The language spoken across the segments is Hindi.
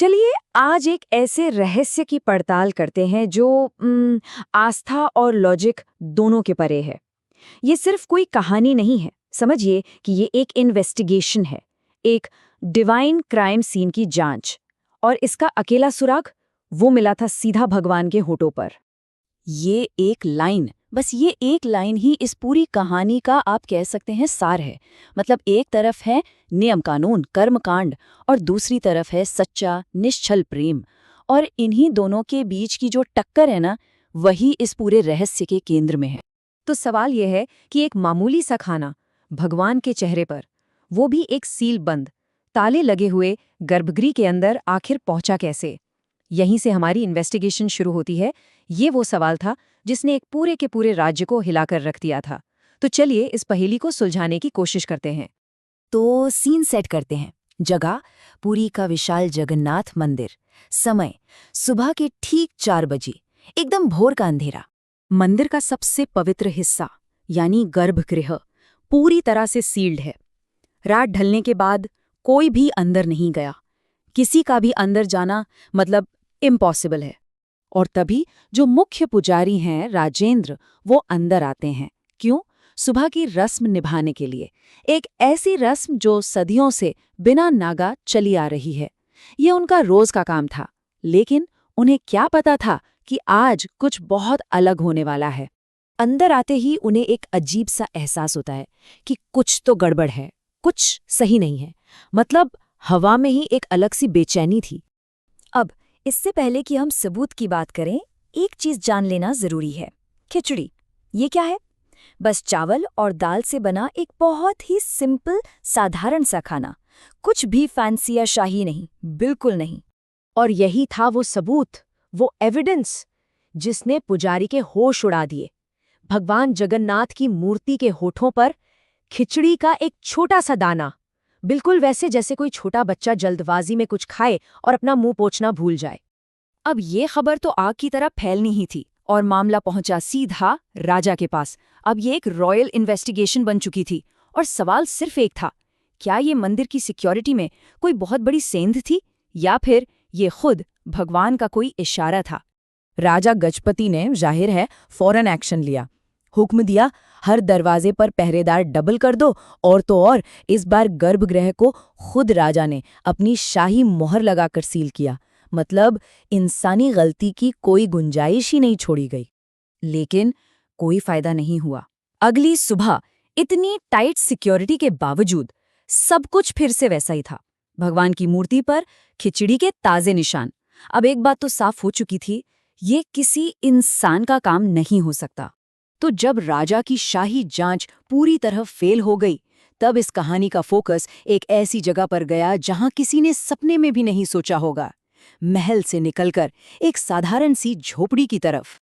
चलिए आज एक ऐसे रहस्य की पड़ताल करते हैं जो आस्था और लॉजिक दोनों के परे है। ये सिर्फ कोई कहानी नहीं है, समझिए कि ये एक इन्वेस्टिगेशन है, एक डिवाइन क्राइम सीन की जांच। और इसका अकेला सुराग वो मिला था सीधा भगवान के होठों पर। ये एक लाइन, बस ये एक लाइन ही इस पूरी कहानी का आप कह सकते हैं सार है। मतलब एक तरफ है नियम कानून कर्मकांड और दूसरी तरफ है सच्चा निश्चल प्रेम। और इन्हीं दोनों के बीच की जो टक्कर है ना, वही इस पूरे रहस्य के केंद्र में है। तो सवाल यह है कि एक मामूली सा खाना भगवान के चेहरे पर, वो भी एक सील बंद ताले लगे हुए गर्भगृह के अंदर आखिर पहुंचा कैसे? यहीं से हमारी इन्वेस्टिगेशन शुरू होती है। ये वो सवाल था जिसने एक पूरे के पूरे राज्य को हिलाकर रख दिया था। तो चलिए इस पहेली को सुलझाने की कोशिश करते हैं। तो सीन सेट करते हैं। जगह पुरी का विशाल जगन्नाथ मंदिर। समय सुबह के ठीक 4 बजे, एकदम भोर का अंधेरा। मंदिर का सबसे पवित्र हिस्सा यानी गर्भगृह पूरी तरह से सील्ड है। रात ढलने के बाद कोई भी अंदर नहीं गया। किसी का भी अंदर जाना मतलब इम्पॉसिबल है। और तभी जो मुख्य पुजारी हैं राजेंद्र, वो अंदर आते हैं। क्यों? सुबह की रस्म निभाने के लिए। एक ऐसी रस्म जो सदियों से बिना नागा चली आ रही है। ये उनका रोज का काम था। लेकिन उन्हें क्या पता था कि आज कुछ बहुत अलग होने वाला है। अंदर आते ही उन्हें एक अजीब सा एहसास होता है कि कुछ तो गड़बड़ है, कुछ सही नहीं है। मतलब हवा में ही एक अलग सी बेचैनी थी। अब इससे पहले कि हम सबूत की बात करें, एक चीज जान लेना जरूरी है। खिचड़ी, ये क्या है? बस चावल और दाल से बना एक बहुत ही सिंपल साधारण सा खाना। कुछ भी फैंसी या शाही नहीं, बिल्कुल नहीं। और यही था वो सबूत, वो एविडेंस जिसने पुजारी के होश उड़ा दिए। भगवान जगन्नाथ की मूर्ति के होठों पर खिचड़ी का एक छोटा सा दाना, बिल्कुल वैसे जैसे कोई छोटा बच्चा जल्दबाजी में कुछ खाए और अपना मुंह पोंछना भूल जाए। अब ये खबर तो आग की तरह फैलनी ही थी और मामला पहुंचा सीधा राजा के पास। अब ये एक रॉयल इन्वेस्टिगेशन बन चुकी थी और सवाल सिर्फ एक था, क्या ये मंदिर की सिक्योरिटी में कोई बहुत बड़ी सेंध थी या फिर ये खुद भगवान का कोई इशारा था? राजा गजपति ने जाहिर है फौरन एक्शन लिया। हुक्म दिया, हर दरवाजे पर पहरेदार डबल कर दो। और तो और इस बार गर्भगृह को खुद राजा ने अपनी शाही मोहर लगाकर सील किया। मतलब इंसानी गलती की कोई गुंजाइश ही नहीं छोड़ी गई। लेकिन कोई फायदा नहीं हुआ। अगली सुबह इतनी टाइट सिक्योरिटी के बावजूद सब कुछ फिर से वैसा ही था। भगवान की मूर्ति पर खिचड़ी के ताजे निशान। अब एक बात तो साफ हो चुकी थी, ये किसी इंसान का काम नहीं हो सकता। तो जब राजा की शाही जांच पूरी तरह फेल हो गई, तब इस कहानी का फोकस एक ऐसी जगह पर गया जहां किसी ने सपने में भी नहीं सोचा होगा। महल से निकलकर एक साधारण सी झोपड़ी की तरफ।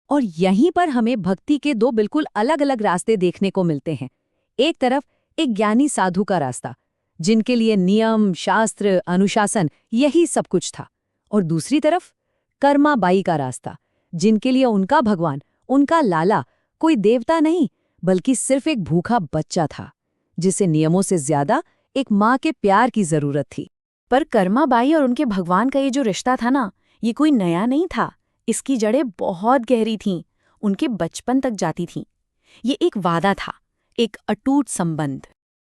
और यहीं पर हमें भक्ति के दो बिल्कुल अलग अलग रास्ते देखने को मिलते हैं। एक तरफ एक ज्ञानी साधु का रास्ता, जिनके लिए नियम, शास्त्र, अनुशासन यही सब कुछ था। और दूसरी तरफ कर्मा बाई का रास्ता, जिनके लिए उनका भगवान, उनका लाला कोई देवता नहीं बल्कि सिर्फ एक भूखा बच्चा था, जिसे नियमों से ज्यादा एक माँ के प्यार की जरूरत थी। पर कर्मा बाई और उनके भगवान का ये जो रिश्ता था ना, ये कोई नया नहीं था। इसकी जड़ें बहुत गहरी थीं, उनके बचपन तक जाती थीं। ये एक वादा था, एक अटूट संबंध।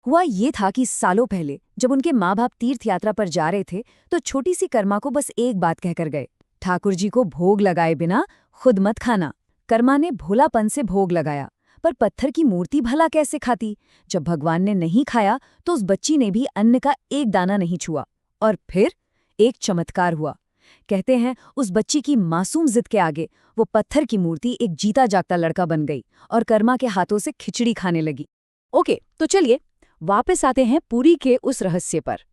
हुआ ये था कि सालों पहले जब उनके माँ बाप तीर्थ यात्रा पर जा रहे थे, तो छोटी सी कर्मा को बस एक बात कहकर गए, ठाकुर जी को भोग लगाए बिना खुद मत खाना। कर्मा ने भोलापन से भोग लगाया, पर पत्थर की मूर्ति भला कैसे खाती? जब भगवान ने नहीं खाया तो उस बच्ची ने भी अन्न का एक दाना नहीं छुआ। और फिर एक चमत्कार हुआ। कहते हैं उस बच्ची की मासूम जिद के आगे वो पत्थर की मूर्ति एक जीता जागता लड़का बन गई और कर्मा के हाथों से खिचड़ी खाने लगी। ओके, तो चलिए वापस आते हैं पुरी के उस रहस्य पर।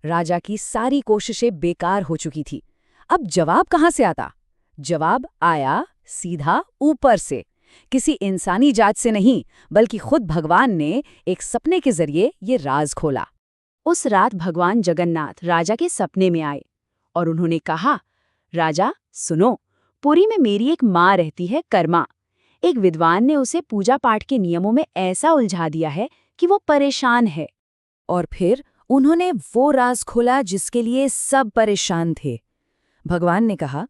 राजा की सारी कोशिशें बेकार हो चुकी थी। अब जवाब कहाँ से आता? जवाब आया सीधा ऊपर से, किसी इंसानी जांच से नहीं, बल्कि खुद भगवान ने एक सपने के जरिए ये राज खोला। उस रात भगवान जगन्नाथ राजा के सपने में आए और उन्होंने कहा, राजा सुनो, पुरी में मेरी एक माँ रहती है कर्मा। एक विद्वान ने उसे पूजा पाठ के नियमों में ऐसा उलझा दिया है कि वो परेशान है। और फिर उन्होंने वो राज खोला जिसके लिए सब परेशान थे। भगवान ने कहा,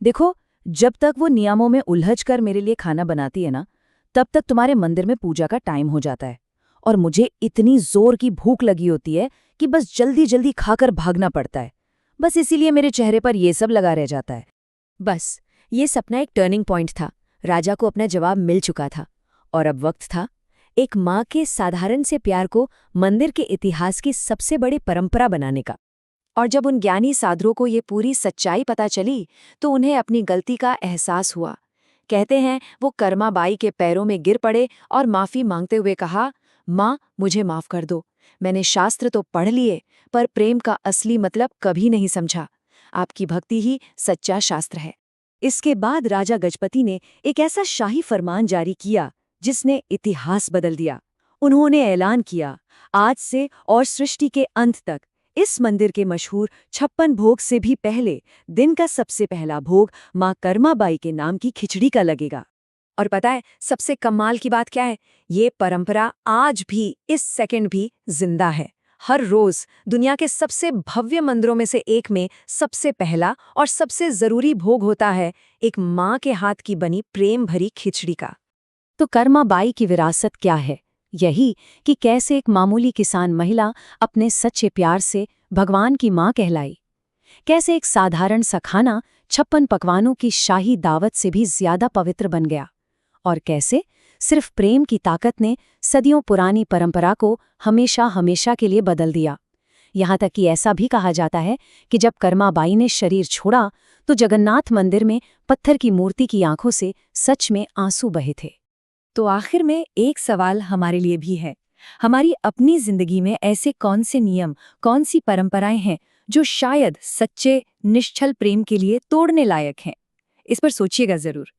देखो, जब तक वो नियमों में उलझ कर मेरे लिए खाना बनाती है ना, तब तक तुम्हारे मंदिर में पूजा का टाइम हो जाता है और मुझे इतनी जोर की भूख लगी होती है कि बस जल्दी जल्दी खाकर भागना पड़ता है। बस इसीलिए मेरे चेहरे पर ये सब लगा रह जाता है। बस ये सपना एक टर्निंग पॉइंट था। राजा को अपना जवाब मिल चुका था और अब वक्त था एक माँ के साधारण से प्यार को मंदिर के इतिहास की सबसे बड़ी परंपरा बनाने का। और जब उन ज्ञानी साधुओं को ये पूरी सच्चाई पता चली तो उन्हें अपनी गलती का एहसास हुआ। कहते हैं वो कर्मा बाई के पैरों में गिर पड़े और माफ़ी मांगते हुए कहा, माँ मुझे माफ़ कर दो, मैंने शास्त्र तो पढ़ लिए पर प्रेम का असली मतलब कभी नहीं समझा। आपकी भक्ति ही सच्चा शास्त्र है। इसके बाद राजा गजपति ने एक ऐसा शाही फरमान जारी किया जिसने इतिहास बदल दिया। उन्होंने ऐलान किया, आज से और सृष्टि के अंत तक इस मंदिर के मशहूर 56 भोग से भी पहले दिन का सबसे पहला भोग माँ कर्माबाई के नाम की खिचड़ी का लगेगा। और पता है सबसे कमाल की बात क्या है? ये परंपरा आज भी, इस सेकंड भी जिंदा है। हर रोज दुनिया के सबसे भव्य मंदिरों में से एक में सबसे पहला और सबसे जरूरी भोग होता है एक माँ के हाथ की बनी प्रेम भरी खिचड़ी का। तो कर्माबाई की विरासत क्या है? यही कि कैसे एक मामूली किसान महिला अपने सच्चे प्यार से भगवान की माँ कहलाई। कैसे एक साधारण सा खाना 56 पकवानों की शाही दावत से भी ज्यादा पवित्र बन गया। और कैसे सिर्फ प्रेम की ताकत ने सदियों पुरानी परंपरा को हमेशा हमेशा के लिए बदल दिया। यहाँ तक कि ऐसा भी कहा जाता है कि जब कर्माबाई ने शरीर छोड़ा तो जगन्नाथ मंदिर में पत्थर की मूर्ति की आंखों से सच में आंसू बहे थे। तो आखिर में एक सवाल हमारे लिए भी है, हमारी अपनी जिंदगी में ऐसे कौन से नियम, कौन सी परंपराएं हैं जो शायद सच्चे निश्चल प्रेम के लिए तोड़ने लायक हैं? इस पर सोचिएगा जरूर।